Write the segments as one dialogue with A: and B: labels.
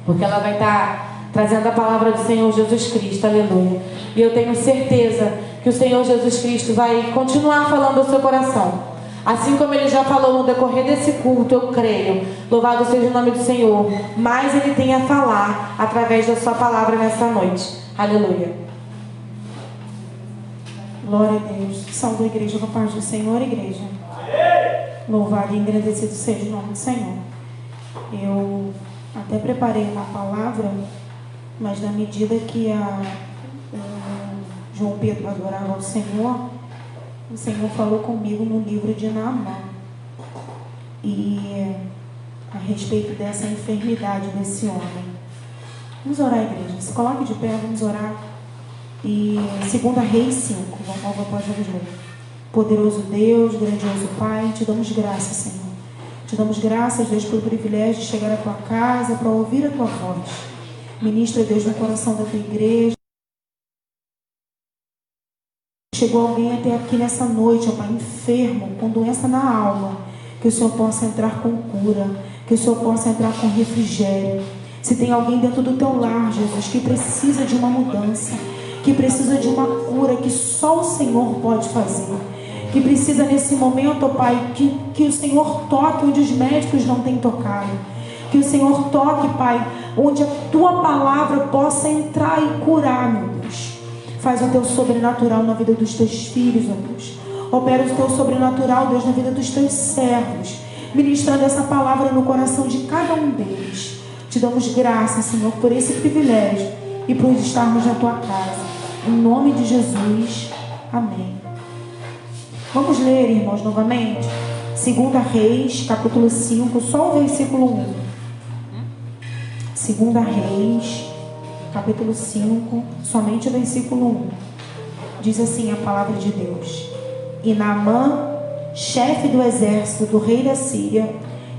A: porque ela vai estar trazendo a palavra do Senhor Jesus Cristo, aleluia. E eu tenho certeza que o Senhor Jesus Cristo vai continuar falando ao seu coração. Assim como Ele já falou no decorrer desse culto, eu creio, louvado seja o nome do Senhor, mas Ele tem a falar através da sua palavra nessa noite, aleluia.
B: Glória a Deus. Salve a igreja com a paz do Senhor, igreja. Louvado e agradecido seja o nome do Senhor. Eu até preparei uma palavra, mas na medida que João Pedro adorava ao Senhor, o Senhor falou comigo no livro de Naamã. E a respeito dessa enfermidade desse homem. Vamos orar, igreja. Se coloque de pé, vamos orar. E 2 Reis 5, vamos ler. Poderoso Deus, grandioso Pai, te damos graças, Senhor. Te damos graças, Deus, pelo privilégio de chegar à tua casa para ouvir a tua voz. Ministra, Deus, no coração da tua igreja. Chegou alguém até aqui nessa noite, ó Pai, enfermo, com doença na alma, que o Senhor possa entrar com cura, que o Senhor possa entrar com refrigério. Se tem alguém dentro do teu lar, Jesus, que precisa de uma mudança, que precisa de uma cura que só o Senhor pode fazer, que precisa nesse momento, ó Pai, que o Senhor toque onde os médicos não têm tocado, que o Senhor toque, Pai, onde a tua palavra possa entrar e curar, meu Deus. Faz o teu sobrenatural na vida dos teus filhos, ó Deus. Opera o teu sobrenatural, Deus, na vida dos teus servos, ministrando essa palavra no coração de cada um deles. Te damos graças, Senhor, por esse privilégio e por estarmos na tua casa. Em nome de Jesus. Amém. Vamos ler, irmãos, novamente. 2 Reis, capítulo 5, só o versículo 1. 2 Reis, capítulo 5, somente o versículo 1. Diz assim a palavra de Deus: E Naamã, chefe do exército do rei da Síria,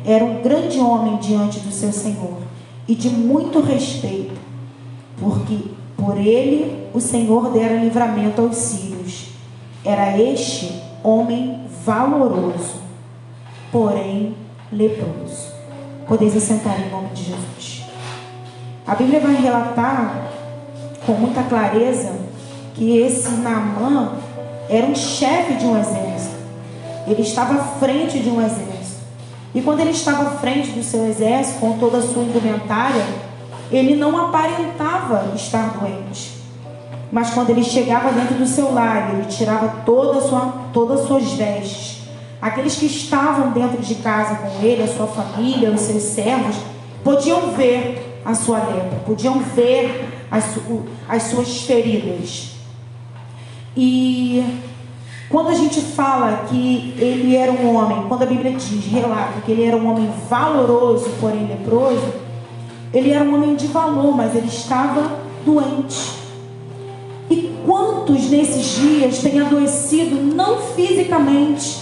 B: era um grande homem diante do seu senhor e de muito respeito, porque por ele o Senhor dera livramento aos sírios. Era este homem valoroso, porém leproso. Podeis assentar em nome de Jesus. A Bíblia vai relatar com muita clareza que esse Naamã era um chefe de um exército. Ele estava à frente de um exército. E quando ele estava à frente do seu exército, com toda a sua indumentária, ele não aparentava estar doente. Mas quando ele chegava dentro do seu lar, ele tirava todas as suas vestes. Aqueles que estavam dentro de casa com ele, a sua família, os seus servos, podiam ver a sua lepra, podiam ver as suas feridas. E quando a gente fala que ele era um homem, quando a Bíblia diz, relata que ele era um homem valoroso, porém leproso, ele era um homem de valor, mas ele estava doente. E quantos nesses dias têm adoecido, não fisicamente,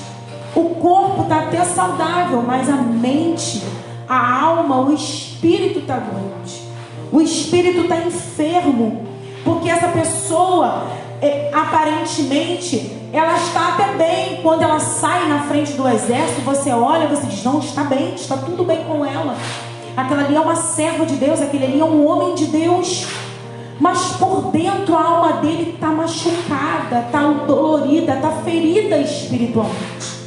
B: o corpo está até saudável, mas a mente, a alma, o espírito está doente, o espírito está enfermo, porque essa pessoa, aparentemente, ela está até bem. Quando ela sai na frente do exército, você olha, você diz, não, está bem, está tudo bem com ela. Aquela ali é uma serva de Deus, aquele ali é um homem de Deus. Mas por dentro a alma dele está machucada, está dolorida, está ferida espiritualmente.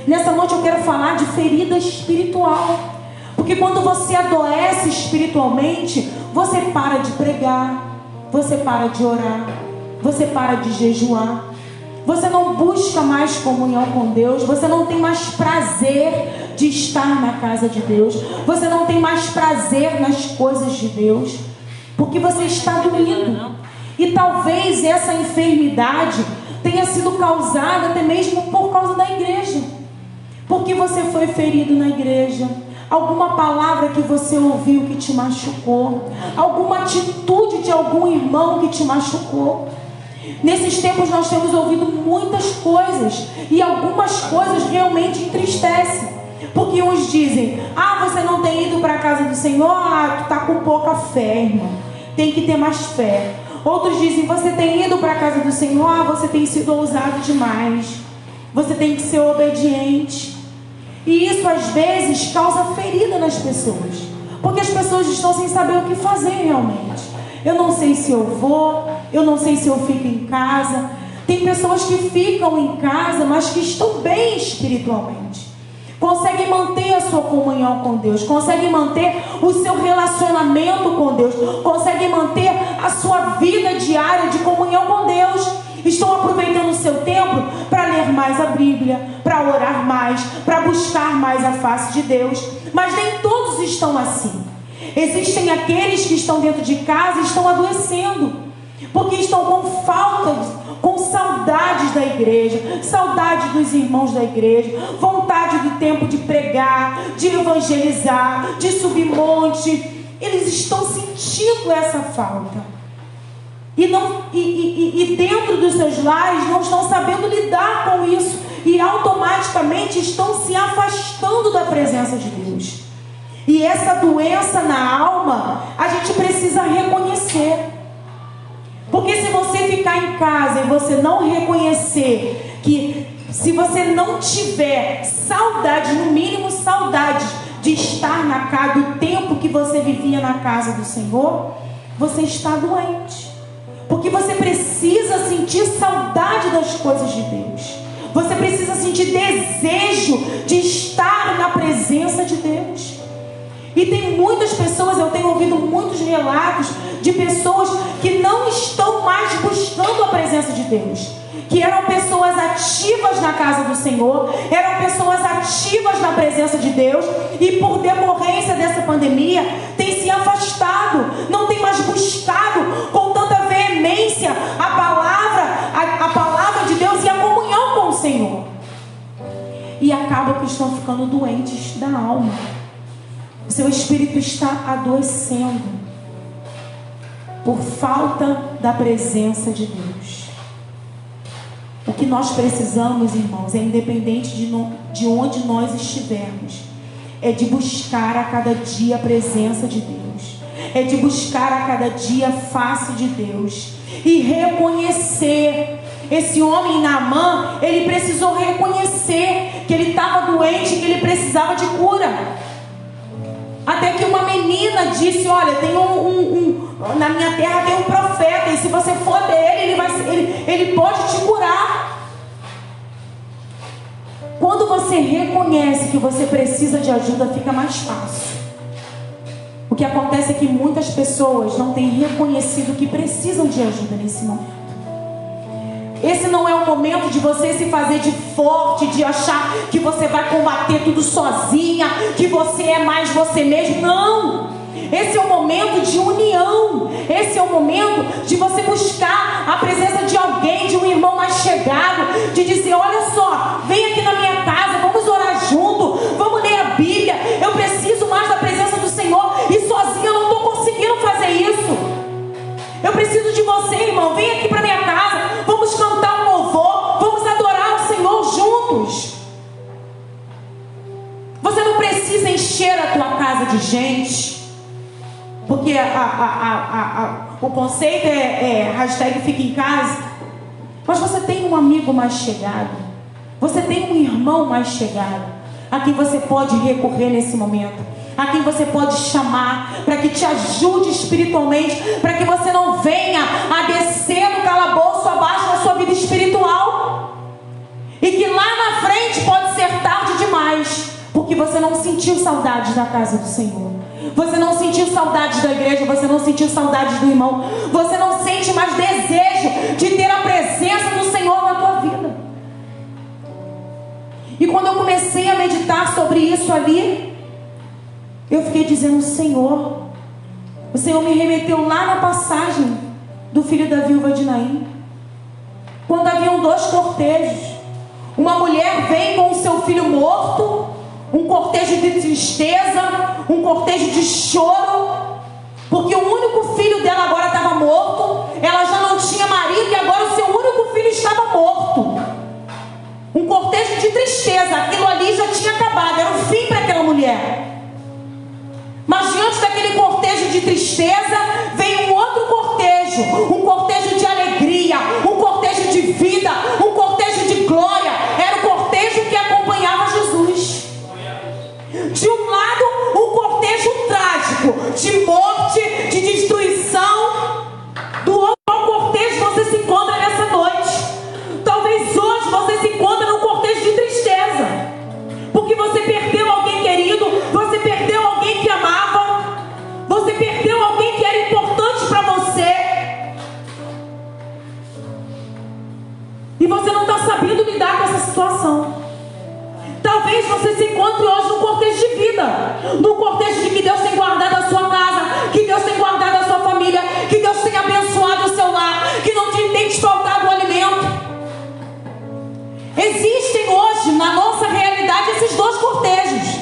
B: Nessa noite eu quero falar de ferida espiritual. Porque quando você adoece espiritualmente, você para de pregar, você para de orar, você para de jejuar, você não busca mais comunhão com Deus, você não tem mais prazer de estar na casa de Deus, você não tem mais prazer nas coisas de Deus, porque você está doído. E talvez essa enfermidade tenha sido causada até mesmo por causa da igreja, porque você foi ferido na igreja, alguma palavra que você ouviu que te machucou, alguma atitude de algum irmão que te machucou. Nesses tempos nós temos ouvido muitas coisas, e algumas coisas realmente entristecem, porque uns dizem, você não tem ido para a casa do Senhor, tu está com pouca fé, irmão, tem que ter mais fé. Outros dizem, você tem ido para a casa do Senhor, você tem sido ousado demais, você tem que ser obediente. E isso às vezes causa ferida nas pessoas, Porque as pessoas estão sem saber o que fazer realmente. Eu não sei se eu vou, eu não sei se eu fico em casa. Tem pessoas que ficam em casa, mas que estão bem espiritualmente. Conseguem manter a sua comunhão com Deus, conseguem manter o seu relacionamento com Deus, conseguem manter a sua vida diária de comunhão com Deus. Estão aproveitando o seu tempo para ler mais a Bíblia, para orar mais, para buscar mais a face de Deus. Mas nem todos estão assim. Existem aqueles que estão dentro de casa e estão adoecendo, porque estão com falta, com saudades da igreja, saudade dos irmãos da igreja, vontade do tempo de pregar, de evangelizar, de subir monte. Eles estão sentindo essa falta. E dentro dos seus lares não estão sabendo lidar com isso. E automaticamente estão se afastando da presença de Deus. E essa doença na alma, a gente precisa reconhecer. Porque se você ficar em casa e você não reconhecer que, se você não tiver saudade, no mínimo saudade de estar na casa, do tempo que você vivia na casa do Senhor, você está doente. Porque você precisa sentir saudade das coisas de Deus. Você precisa sentir desejo de estar na presença de Deus. E tem muitas pessoas, eu tenho ouvido muitos relatos de pessoas que não estão mais buscando a presença de Deus. Que eram pessoas ativas na casa do Senhor, eram pessoas ativas na presença de Deus, e por decorrência dessa pandemia, tem se afastado, não tem mais buscado com tanta veemência a palavra de Deus e a comunhão com o Senhor. E acaba que estão ficando doentes da alma. O seu espírito está adoecendo por falta da presença de Deus. O que nós precisamos, irmãos, é independente de onde nós estivermos, é de buscar a cada dia a presença de Deus, é de buscar a cada dia a face de Deus e reconhecer. Esse homem Naamã, ele precisou reconhecer que ele estava doente, que ele precisava de cura. Até que uma menina disse: olha, tem na minha terra tem um profeta, e se você for dele, ele pode te curar. Quando você reconhece que você precisa de ajuda, fica mais fácil. O que acontece é que muitas pessoas não têm reconhecido que precisam de ajuda nesse momento. Esse não é o momento de você se fazer de forte, de achar que você vai combater tudo sozinha, que você é mais você mesmo. Não! Esse é o momento de união. Esse é o momento de você buscar a presença de alguém, de um irmão mais chegado, de dizer: olha só, vem aqui na minha casa, vamos orar junto, vamos ler a Bíblia. Eu preciso mais da presença do Senhor e sozinha eu não estou conseguindo fazer isso. Eu preciso de você, irmão. Vem aqui para minha casa, vamos cantar um louvor, vamos adorar o Senhor juntos. Você não precisa encher a tua casa de gente, porque o conceito é hashtag fica em casa. Mas você tem um amigo mais chegado, você tem um irmão mais chegado, a quem você pode recorrer nesse momento, a quem você pode chamar para que te ajude espiritualmente, para que você não venha a descer no calabouço abaixo da sua vida espiritual, e que lá na frente pode ser tarde demais, porque você não sentiu saudades da casa do Senhor, você não sentiu saudades da igreja, você não sentiu saudades do irmão, você não sente mais desejo de ter a presença do Senhor na tua vida. E quando eu comecei a meditar sobre isso ali, eu fiquei dizendo: Senhor, o Senhor me remeteu lá na passagem do filho da viúva de Naim, quando haviam dois cortejos. Uma mulher vem com o seu filho morto, um cortejo de tristeza, um cortejo de choro, porque o único filho dela agora estava morto, ela já não tinha marido e agora o seu único filho estava morto. Um cortejo de tristeza, aquilo ali já tinha acabado, era o fim para aquela mulher. Mas diante daquele cortejo de tristeza, veio um outro cortejo, um cortejo de alegria, um cortejo de vida, um cortejo de glória. Era o cortejo que acompanhava Jesus. De um lado, um cortejo trágico, Você perdeu alguém que era importante para você. E você não está sabendo lidar com essa situação. Talvez você se encontre hoje num contexto de vida. Num contexto de que Deus tem guardado a sua casa, que Deus tem guardado a sua família, que Deus tem abençoado o seu lar, que não tem te faltado o alimento. Existem hoje, na nossa realidade, esses dois cortejos.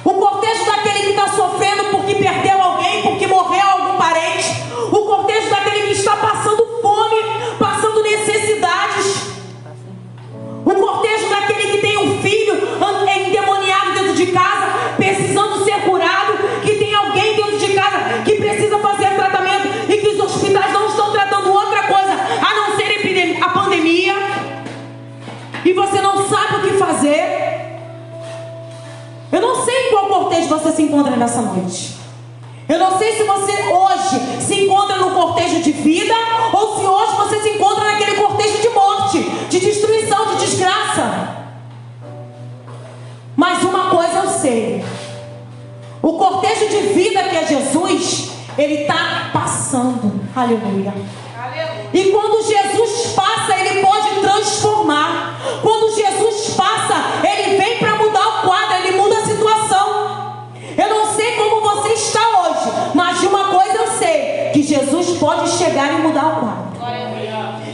B: O cortejo daquele que está sofrendo porque perdeu alguém, porque morreu algum parente. O cortejo daquele que está passando fome, passando necessidades. O cortejo daquele que tem um filho endemoniado dentro de casa, precisando ser curado, que tem alguém dentro de casa que precisa fazer tratamento e que os hospitais não estão tratando outra coisa a não ser a pandemia. E você não sabe o que fazer. Eu não sei em qual cortejo você se encontra nessa noite. Eu não sei se você hoje se encontra no cortejo de vida ou se hoje você se encontra naquele cortejo de morte, de destruição, de desgraça. Mas uma coisa eu sei: o cortejo de vida que é Jesus, ele está passando. Aleluia. E quando Jesus passa, ele pode transformar. Quando Jesus passa, ele vem para mudar o quadro, ele muda a situação. Eu não sei como você está hoje, mas de uma coisa eu sei: que Jesus pode chegar e mudar o quadro.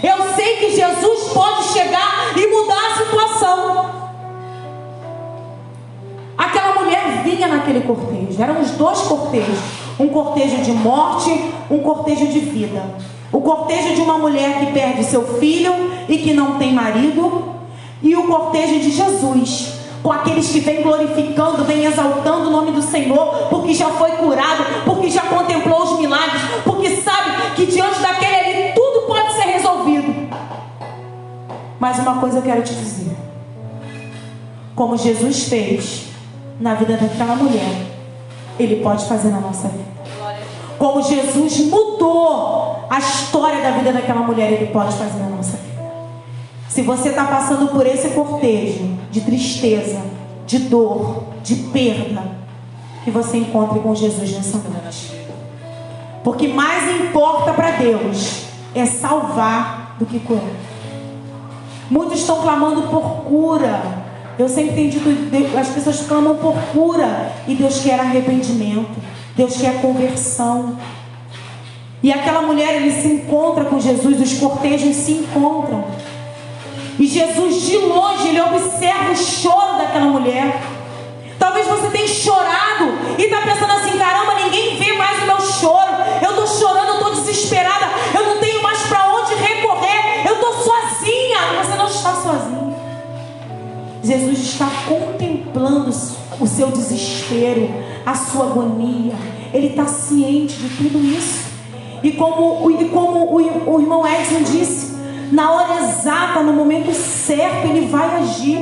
B: Eu sei que Jesus pode chegar e mudar a situação. Aquela mulher vinha naquele cortejo. Eram os dois cortejos: um cortejo de morte, um cortejo de vida. O cortejo de uma mulher que perde seu filho e que não tem marido, e o cortejo de Jesus, com aqueles que vêm glorificando, vêm exaltando o nome do Senhor, porque já foi curado, porque já contemplou os milagres, porque sabe que diante daquele ali tudo pode ser resolvido. Mas uma coisa eu quero te dizer: como Jesus fez na vida daquela mulher, ele pode fazer na nossa vida. Como Jesus mudou a história da vida daquela mulher, ele pode fazer na nossa vida. Se você está passando por esse cortejo de tristeza, de dor, de perda, que você encontre com Jesus nessa noite. Porque mais importa para Deus é salvar do que curar. Muitos estão clamando por cura. Eu sempre tenho dito, as pessoas clamam por cura, e Deus quer arrependimento. Deus quer conversão. E aquela mulher, ele se encontra com Jesus, os cortejos se encontram. E Jesus, de longe, ele observa o choro daquela mulher. Talvez você tenha chorado e está pensando assim: caramba, ninguém vê mais o meu choro. Eu estou chorando, eu estou desesperada, eu não tenho mais para onde recorrer, eu estou sozinha. Você não está sozinho. Jesus está contemplando o seu desespero, a sua agonia. Ele está ciente de tudo isso. E como o irmão Edson disse, na hora exata, no momento certo, ele vai agir.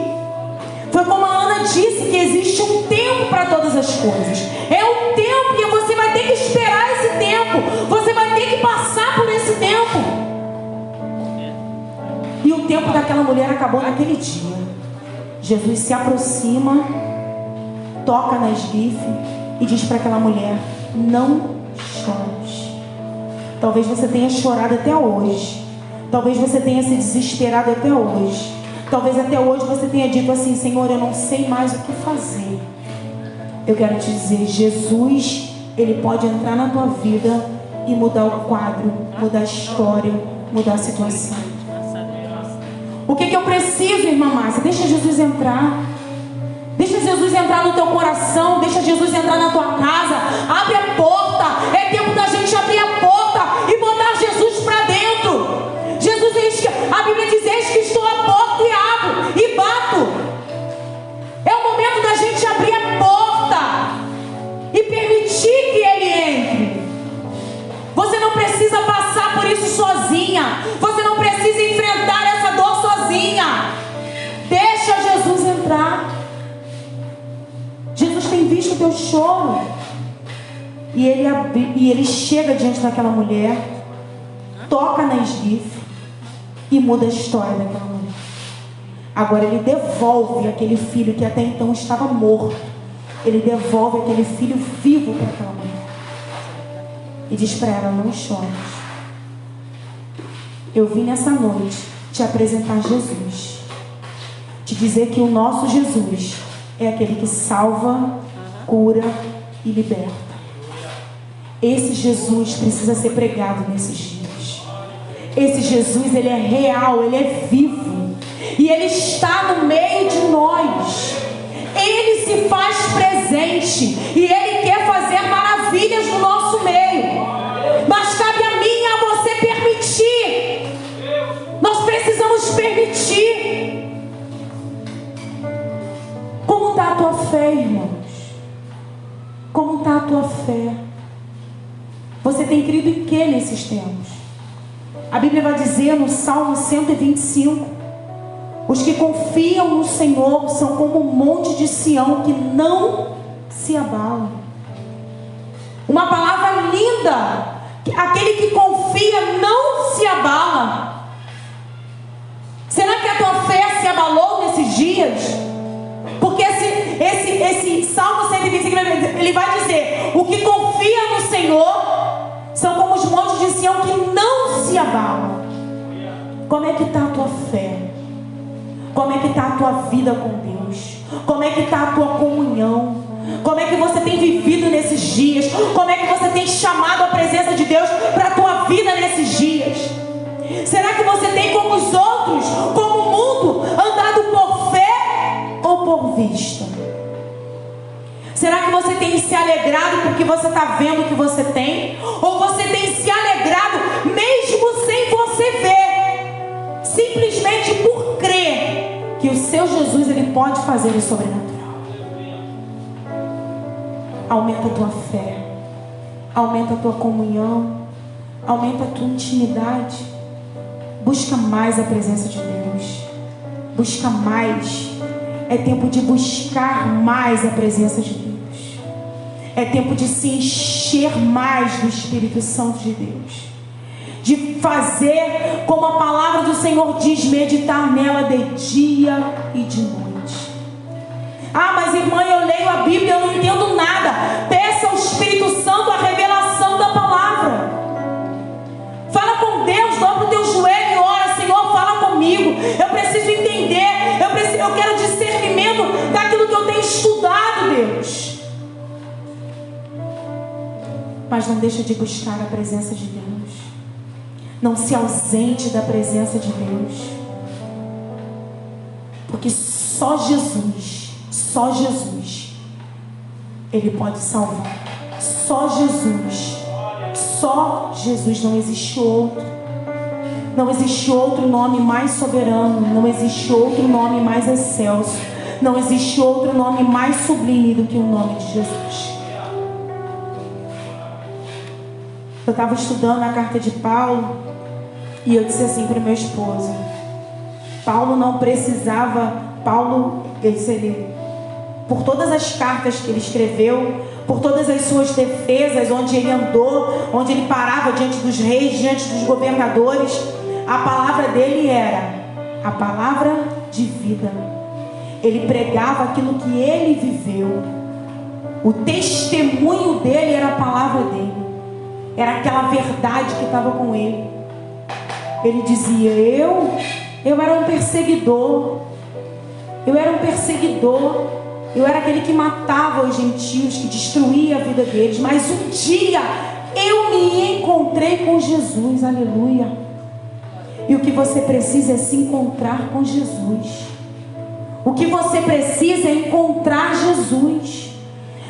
B: Foi como a Ana disse, que existe um tempo para todas as coisas. É um tempo que você vai ter que esperar esse tempo. Você vai ter que passar por esse tempo. E o tempo daquela mulher acabou naquele dia. Jesus se aproxima, toca na esquife e diz para aquela mulher: não chores. Talvez você tenha chorado até hoje. Talvez você tenha se desesperado até hoje. Talvez até hoje você tenha dito assim: Senhor, eu não sei mais o que fazer. Eu quero te dizer, Jesus, ele pode entrar na tua vida e mudar o quadro, mudar a história, mudar a situação. O que eu preciso, irmã Márcia? Deixa Jesus entrar. Deixa Jesus entrar no teu coração. Deixa Jesus entrar na tua casa. Abre a porta. É tempo da gente abrir a porta e botar Jesus para dentro. Jesus diz, a Bíblia diz: eis que estou à porta e abro e bato. É o momento da gente abrir a porta e permitir que Ele entre. Você não precisa passar por isso sozinha. Você não precisa enfrentar essa dor sozinha. Deixa Jesus entrar. Jesus tem visto o teu choro. E ele chega diante daquela mulher, toca na esquife e muda a história daquela mulher. Agora ele devolve aquele filho que até então estava morto. Ele devolve aquele filho vivo para aquela mulher. e diz para ela: não chores. Eu vim nessa noite te apresentar Jesus, te dizer que o nosso Jesus é aquele que salva, cura e liberta. Esse Jesus precisa ser pregado nesses dias. Esse Jesus, ele é real, ele é vivo, e ele está no meio de nós. Ele se faz presente e ele quer fazer maravilhas no nosso meio, mas cabe a mim e a você permitir. Nós precisamos permitir. Como está a tua fé, irmãos? Como está a tua fé? Você tem crido em que nesses tempos? A Bíblia vai dizer no Salmo 125: os que confiam no Senhor são como um monte de Sião que não se abala. Uma palavra linda. Aquele que confia não se abala. Será que a tua fé se abalou nesses dias? Porque esse Salmo 125, ele vai dizer: o que confia no Senhor são como os montes de Sião que não se abalam. Como é que está a tua fé? Como é que está a tua vida com Deus? Como é que está a tua comunhão? Como é que você tem vivido nesses dias? Como é que você tem chamado a presença de Deus para a tua vida nesses dias? Será que você tem, como os outros, como o mundo, andado por fé ou por vista? Será que você tem se alegrado porque você está vendo o que você tem? Ou você tem se alegrado mesmo sem você ver? Simplesmente por crer que o seu Jesus, ele pode fazer o sobrenatural. Aumenta a tua fé, aumenta a tua comunhão, aumenta a tua intimidade. Busca mais a presença de Deus. Busca mais. É tempo de buscar mais a presença de Deus. É tempo de se encher mais do Espírito Santo de Deus. De fazer como a palavra do Senhor diz, meditar nela de dia e de noite. Ah, mas irmã, eu leio a Bíblia, eu não entendo nada. Peça ao Espírito Santo a revelação da palavra. Fala com Deus, dobra o teu joelho e ora: Senhor, fala comigo. Eu preciso entender, eu quero discernimento daquilo que eu tenho estudado, Deus. Mas não deixa de buscar a presença de Deus. Não se ausente da presença de Deus. Porque só Jesus, Ele pode salvar. Só Jesus, não existe outro. Não existe outro nome mais soberano. Não existe outro nome mais excelso. Não existe outro nome mais sublime do que o nome de Jesus. Eu estava estudando a carta de Paulo e eu disse assim para o meu esposo: Paulo não precisava, por todas as cartas que ele escreveu, por todas as suas defesas, onde ele andou, onde ele parava diante dos reis, diante dos governadores, a palavra dele era a palavra de vida. Ele pregava aquilo que ele viveu. O testemunho dele era a palavra dele. Era aquela verdade que estava com ele. Ele dizia: eu era um perseguidor. Eu era aquele que matava os gentios, que destruía a vida deles. Mas um dia eu me encontrei com Jesus. Aleluia. E o que você precisa é se encontrar com Jesus. O que você precisa é encontrar Jesus.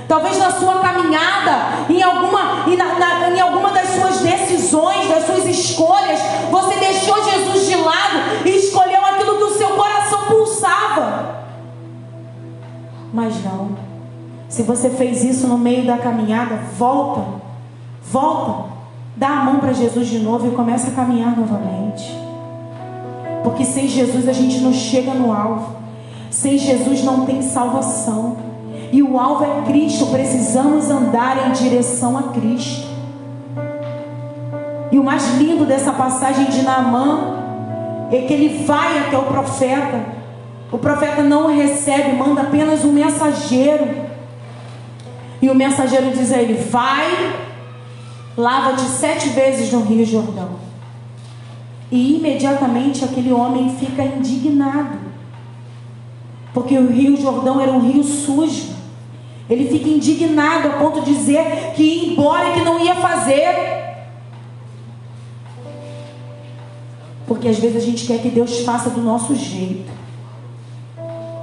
B: Talvez na sua caminhada, em alguma das suas decisões, das suas escolhas, você deixou Jesus de lado e escolheu aquilo que o seu coração pulsava. Mas não. Se você fez isso no meio da caminhada, volta, dá a mão para Jesus de novo e começa a caminhar novamente. Porque sem Jesus a gente não chega no alvo. Sem Jesus não tem salvação. E o alvo é Cristo. Precisamos andar em direção a Cristo. E o mais lindo dessa passagem de Naamã é que ele vai até o profeta. O profeta não o recebe, manda apenas um mensageiro. E o mensageiro diz a ele: vai lava-te 7 vezes no Rio Jordão. E imediatamente aquele homem fica indignado, porque o Rio Jordão era um rio sujo. Ele fica indignado a ponto de dizer que ia embora e que não ia fazer. Porque às vezes a gente quer que Deus faça do nosso jeito.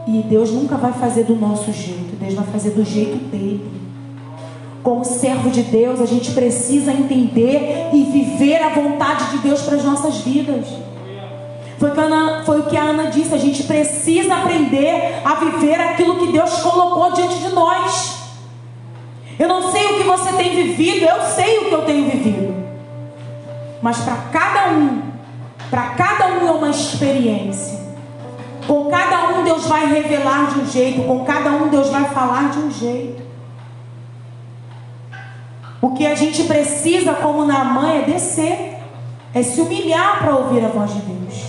B: E Deus nunca vai fazer do nosso jeito. Deus vai fazer do jeito dele. Como servo de Deus, a gente precisa entender e viver a vontade de Deus para as nossas vidas. Foi o que a Ana disse. A gente precisa aprender a viver aquilo que Deus colocou diante de nós. Eu não sei o que você tem vivido, eu sei o que eu tenho vivido. Mas para cada um é uma experiência. Com cada um Deus vai revelar de um jeito, com cada um Deus vai falar de um jeito. O que a gente precisa, como Naamã, é descer, é se humilhar para ouvir a voz de Deus.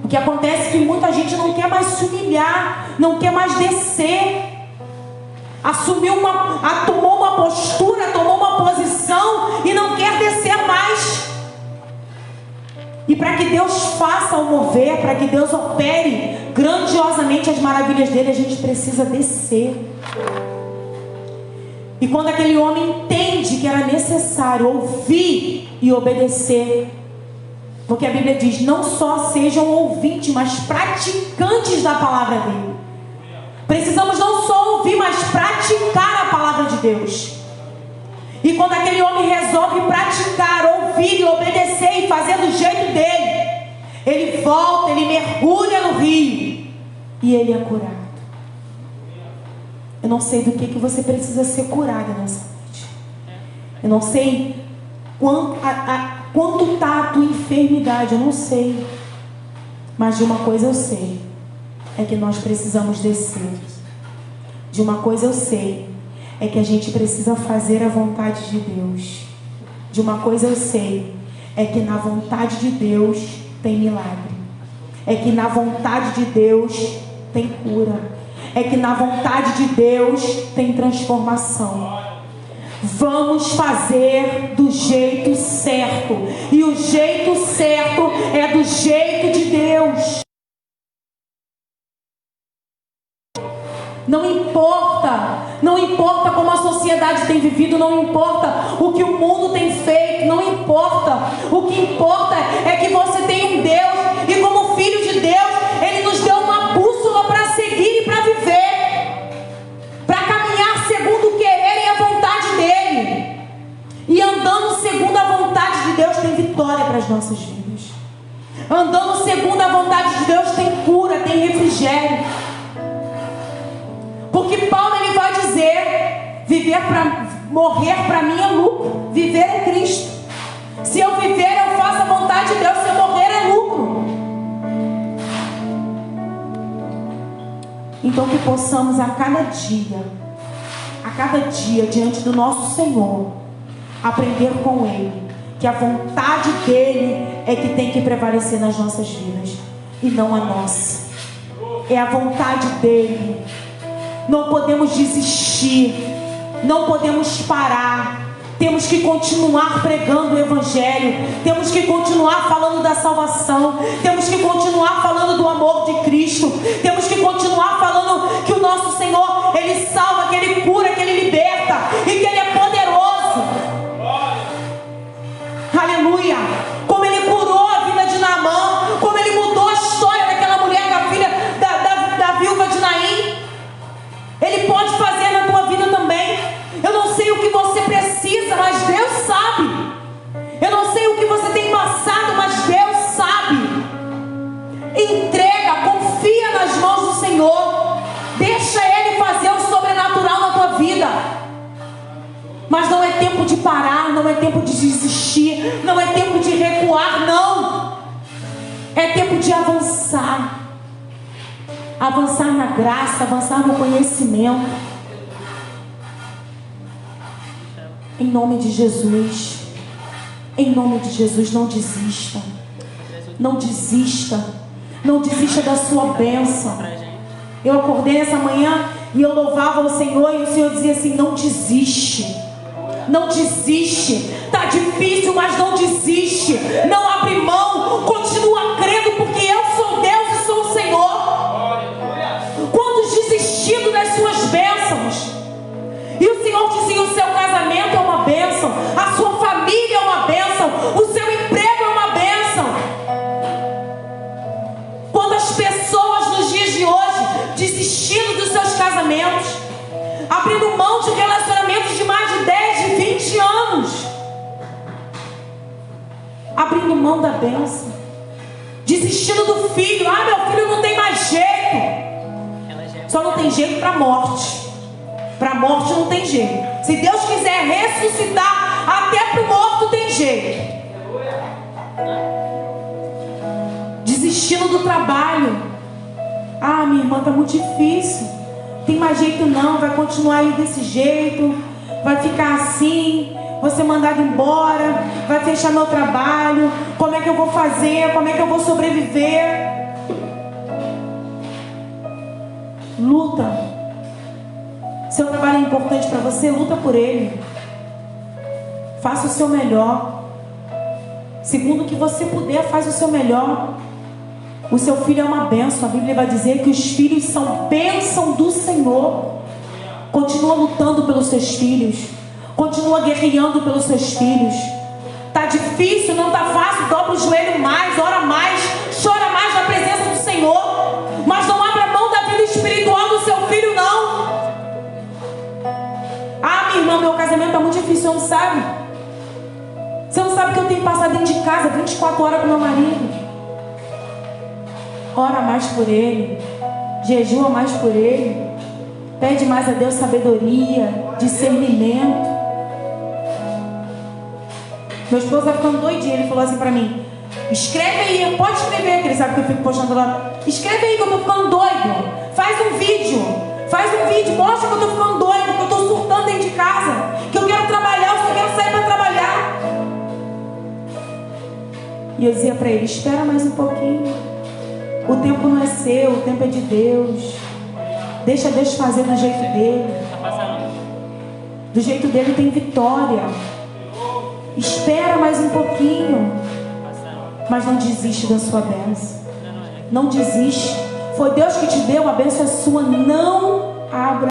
B: O que acontece é que muita gente não quer mais se humilhar, não quer mais descer. Tomou uma postura, tomou uma posição e não quer descer mais. E para que Deus faça o mover, para que Deus opere grandiosamente as maravilhas dele, a gente precisa descer. E quando aquele homem entende que era necessário ouvir e obedecer, porque a Bíblia diz, não só sejam ouvintes, mas praticantes da palavra dele. Precisamos não só ouvir, mas praticar a palavra de Deus. E quando aquele homem resolve praticar, ouvir e obedecer e fazer do jeito dele, ele volta, ele mergulha no rio e ele é curado. Eu não sei do que você precisa ser curada nessa noite. Eu não sei quanto está a tua enfermidade, eu não sei. Mas de uma coisa eu sei, é que nós precisamos descer. De uma coisa eu sei, é que a gente precisa fazer a vontade de Deus. De uma coisa eu sei, é que na vontade de Deus tem milagre. É que na vontade de Deus tem cura. É que na vontade de Deus tem transformação. Vamos fazer do jeito certo. E o jeito certo é do jeito de Deus. Não importa como a sociedade tem vivido, não importa o que o mundo tem feito, não importa. O que importa é que você tem um Deus, e como filho de Deus, Ele nos deu uma bússola para seguir e para viver, para caminhar segundo o querer e a vontade dEle. E andando segundo a vontade de Deus tem vitória para as nossas vidas. Andando segundo a vontade de Deus tem cura, tem refrigério. Porque Paulo ele vai dizer, morrer para mim é lucro, viver é Cristo. Se eu viver, eu faço a vontade de Deus, se eu morrer é lucro. Então que possamos a cada dia diante do nosso Senhor, aprender com Ele, que a vontade dEle é que tem que prevalecer nas nossas vidas, e não a nossa. É a vontade dEle. Não podemos desistir, não podemos parar. Temos que continuar pregando o Evangelho, temos que continuar falando da salvação, temos que continuar falando do amor de Cristo, temos que continuar falando que o nosso Senhor, Ele salva, que Ele cura, que Ele liberta e que Ele é poderoso. Aleluia! Como Ele curou a vida de Naamã, como Ele mudou a história daquela mulher, da filha da viúva de Naim, Ele pode fazer na tua vida também. Eu não sei o que você precisa, mas Deus sabe. Eu não sei o que você tem passado, mas Deus sabe. Entrega, confia nas mãos do Senhor. Deixa Ele fazer o sobrenatural na tua vida. Mas não é tempo de parar, não é tempo de desistir, não é tempo de recuar, não. É tempo de avançar. Avançar na graça, avançar no conhecimento. Em nome de Jesus. Em nome de Jesus, não desista. Não desista. Não desista da sua bênção. Eu acordei essa manhã e eu louvava o Senhor, e o Senhor dizia assim: não desiste. Não desiste. Tá difícil, mas não desiste. Não abre mão. Continua crendo, porque eu sou Deus e sou o Senhor. Quantos desistindo das suas bênçãos? E o Senhor disse que o seu casamento é uma bênção, a sua família é uma bênção, o seu emprego é uma bênção. Quantas pessoas nos dias de hoje desistindo dos seus casamentos, abrindo mão de relacionamentos de mais de 10, de 20 anos, abrindo mão da bênção, desistindo do filho. Ah, meu filho não tem mais jeito. Só não tem jeito para a morte. Para a morte não tem jeito. Se Deus quiser ressuscitar, até para o morto tem jeito. Desistindo do trabalho. Ah, minha irmã, está muito difícil. Tem mais jeito não, vai continuar aí desse jeito, vai ficar assim, vou ser mandado embora, vai fechar meu trabalho. Como é que eu vou fazer? Como é que eu vou sobreviver? Luta. Seu trabalho é importante para você, luta por ele. Faça o seu melhor. Segundo o que você puder, faz o seu melhor. O seu filho é uma bênção. A Bíblia vai dizer que os filhos são bênção do Senhor. Continua lutando pelos seus filhos. Continua guerreando pelos seus filhos. Tá difícil, não tá fácil. Dobra o joelho mais, ora mais, chora mais na presença do Senhor. Mas não abra mão da vida espiritual do seu filho, não. Ah, minha irmã, meu casamento está muito difícil, você não sabe? Você não sabe que eu tenho que passar dentro de casa 24 horas com meu marido. Ora mais por ele, jejua mais por ele, pede mais a Deus sabedoria, discernimento. Meu esposo vai ficando doidinho, ele falou assim para mim: escreve aí, pode escrever, que ele sabe que eu fico postando lá. Escreve aí que eu tô ficando doido. Faz um vídeo, mostra que eu tô ficando doido, que eu tô surtando dentro de casa, que eu quero trabalhar, eu só quero sair para trabalhar. E eu dizia para ele: espera mais um pouquinho. O tempo não é seu, o tempo é de Deus. Deixa Deus fazer do jeito dele. Do jeito dele tem vitória. Espera mais um pouquinho. Mas não desiste da sua bênção. Não desiste. Foi Deus que te deu, a bênção é sua. Não abra